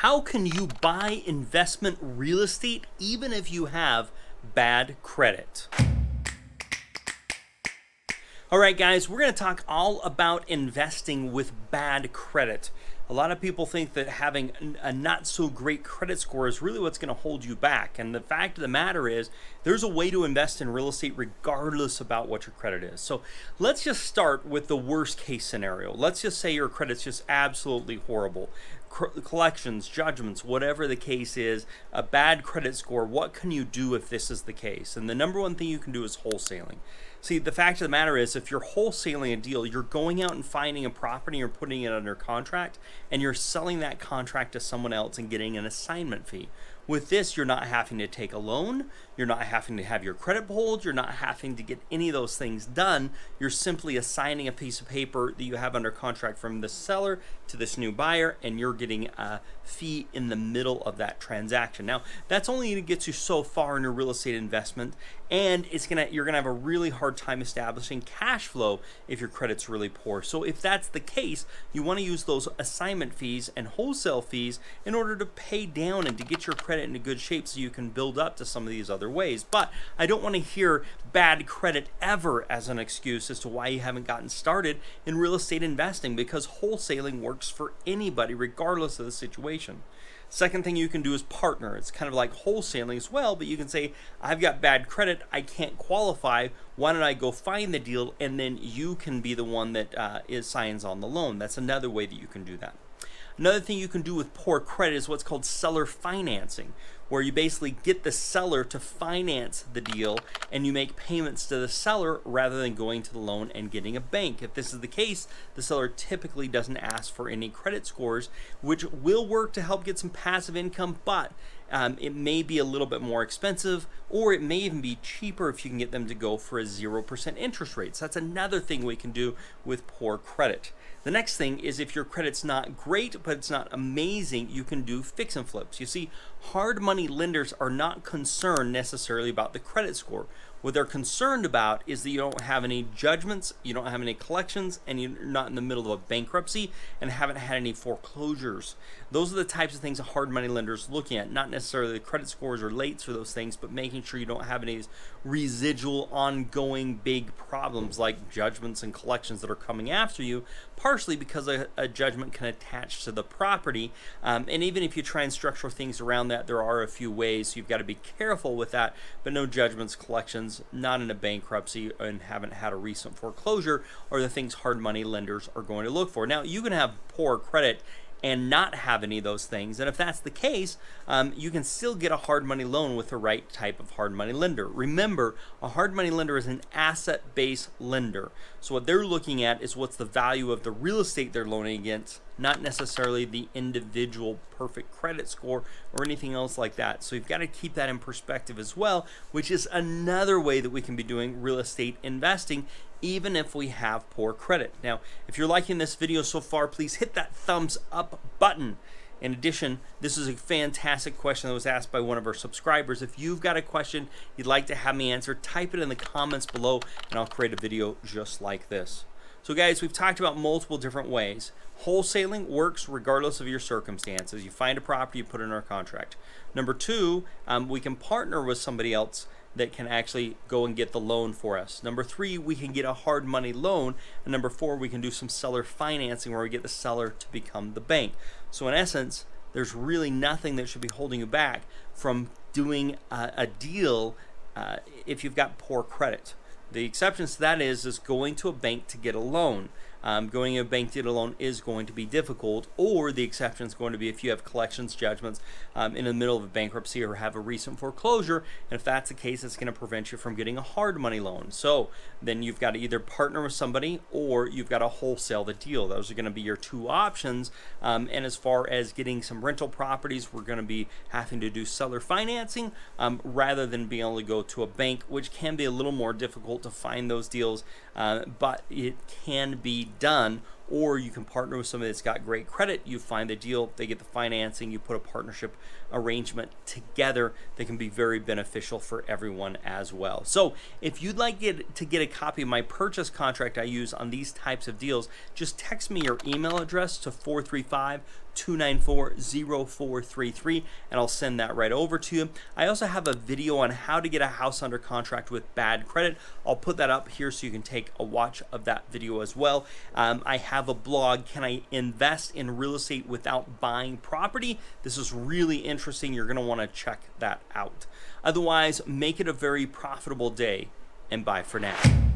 How can you buy investment real estate even if you have bad credit? All right, guys, we're going to talk all about investing with bad credit. A lot of people think that having a not so great credit score is really what's going to hold you back. And the fact of the matter is, there's a way to invest in real estate regardless about what your credit is. So let's just start with the worst case scenario. Let's just say your credit's just absolutely horrible. Collections, judgments, whatever the case is, a bad credit score. What can you do if this is the case? And the number one thing you can do is wholesaling. See, the fact of the matter is, if you're wholesaling a deal, you're going out and finding a property, you're putting it under contract, and you're selling that contract to someone else and getting an assignment fee. With this, you're not having to take a loan, you're not having to have your credit pulled, you're not having to get any of those things done. You're simply assigning a piece of paper that you have under contract from the seller to this new buyer, and you're getting a fee in the middle of that transaction. Now, that's only going to get you so far in your real estate investment, and you're gonna have a really hard time establishing cash flow if your credit's really poor. So if that's the case, you want to use those assignment fees and wholesale fees in order to pay down and to get your credit into good shape so you can build up to some of these other ways. But I don't want to hear bad credit ever as an excuse as to why you haven't gotten started in real estate investing, because wholesaling works for anybody regardless of the situation. Second thing you can do is partner. It's kind of like wholesaling as well, but you can say, I've got bad credit, I can't qualify, why don't I go find the deal, and then you can be the one that signs on the loan. That's another way that you can do that. Another thing you can do with poor credit is what's called seller financing, where you basically get the seller to finance the deal and you make payments to the seller rather than going to the loan and getting a bank. If this is the case, the seller typically doesn't ask for any credit scores, which will work to help get some passive income, but it may be a little bit more expensive, or it may even be cheaper if you can get them to go for a 0% interest rate. So that's another thing we can do with poor credit. The next thing is, if your credit's not great, but it's not amazing, you can do fix and flips. You see, hard money lenders are not concerned necessarily about the credit score. What they're concerned about is that you don't have any judgments, you don't have any collections, and you're not in the middle of a bankruptcy and haven't had any foreclosures. Those are the types of things a hard money lender's looking at, not necessarily the credit scores or lates for those things, but making sure you don't have any residual, ongoing big problems like judgments and collections that are coming after you, partially because a judgment can attach to the property. And even if you try and structure things around that, there are a few ways, so you've got to be careful with that, but no judgments, collections, not in a bankruptcy, and haven't had a recent foreclosure are the things hard money lenders are going to look for. Now, you can have poor credit and not have any of those things, and if that's the case, you can still get a hard money loan with the right type of hard money lender. Remember, a hard money lender is an asset-based lender, so what they're looking at is what's the value of the real estate they're loaning against, not necessarily the individual perfect credit score or anything else like that. So you've got to keep that in perspective as well, which is another way that we can be doing real estate investing even if we have poor credit. Now, if you're liking this video so far, please hit that thumbs up button. In addition, this is a fantastic question that was asked by one of our subscribers. If you've got a question you'd like to have me answer, type it in the comments below and I'll create a video just like this. So guys, we've talked about multiple different ways. Wholesaling works regardless of your circumstances. You find a property, you put it in our contract. Number two, we can partner with somebody else that can actually go and get the loan for us. Number three, we can get a hard money loan. And number four, we can do some seller financing where we get the seller to become the bank. So in essence, there's really nothing that should be holding you back from doing a deal if you've got poor credit. The exceptions to that is going to a bank to get a loan. Going to a bank to get a loan is going to be difficult, or the exception is going to be if you have collections judgments in the middle of a bankruptcy or have a recent foreclosure, and if that's the case, it's going to prevent you from getting a hard money loan. So then you've got to either partner with somebody or you've got to wholesale the deal. Those are going to be your two options. And as far as getting some rental properties, we're going to be having to do seller financing rather than being able to go to a bank, which can be a little more difficult to find those deals, but it can be done or you can partner with somebody that's got great credit. You find the deal, they get the financing, you put a partnership arrangement together that can be very beneficial for everyone as well. So if you'd like to get a copy of my purchase contract I use on these types of deals, just text me your email address to 435-294-0433 and I'll send that right over to you. I also have a video on how to get a house under contract with bad credit. I'll put that up here so you can take a watch of that video as well. I have a blog, Can I Invest in Real Estate Without Buying Property? This is really interesting. You're going to want to check that out. Otherwise, make it a very profitable day, and bye for now.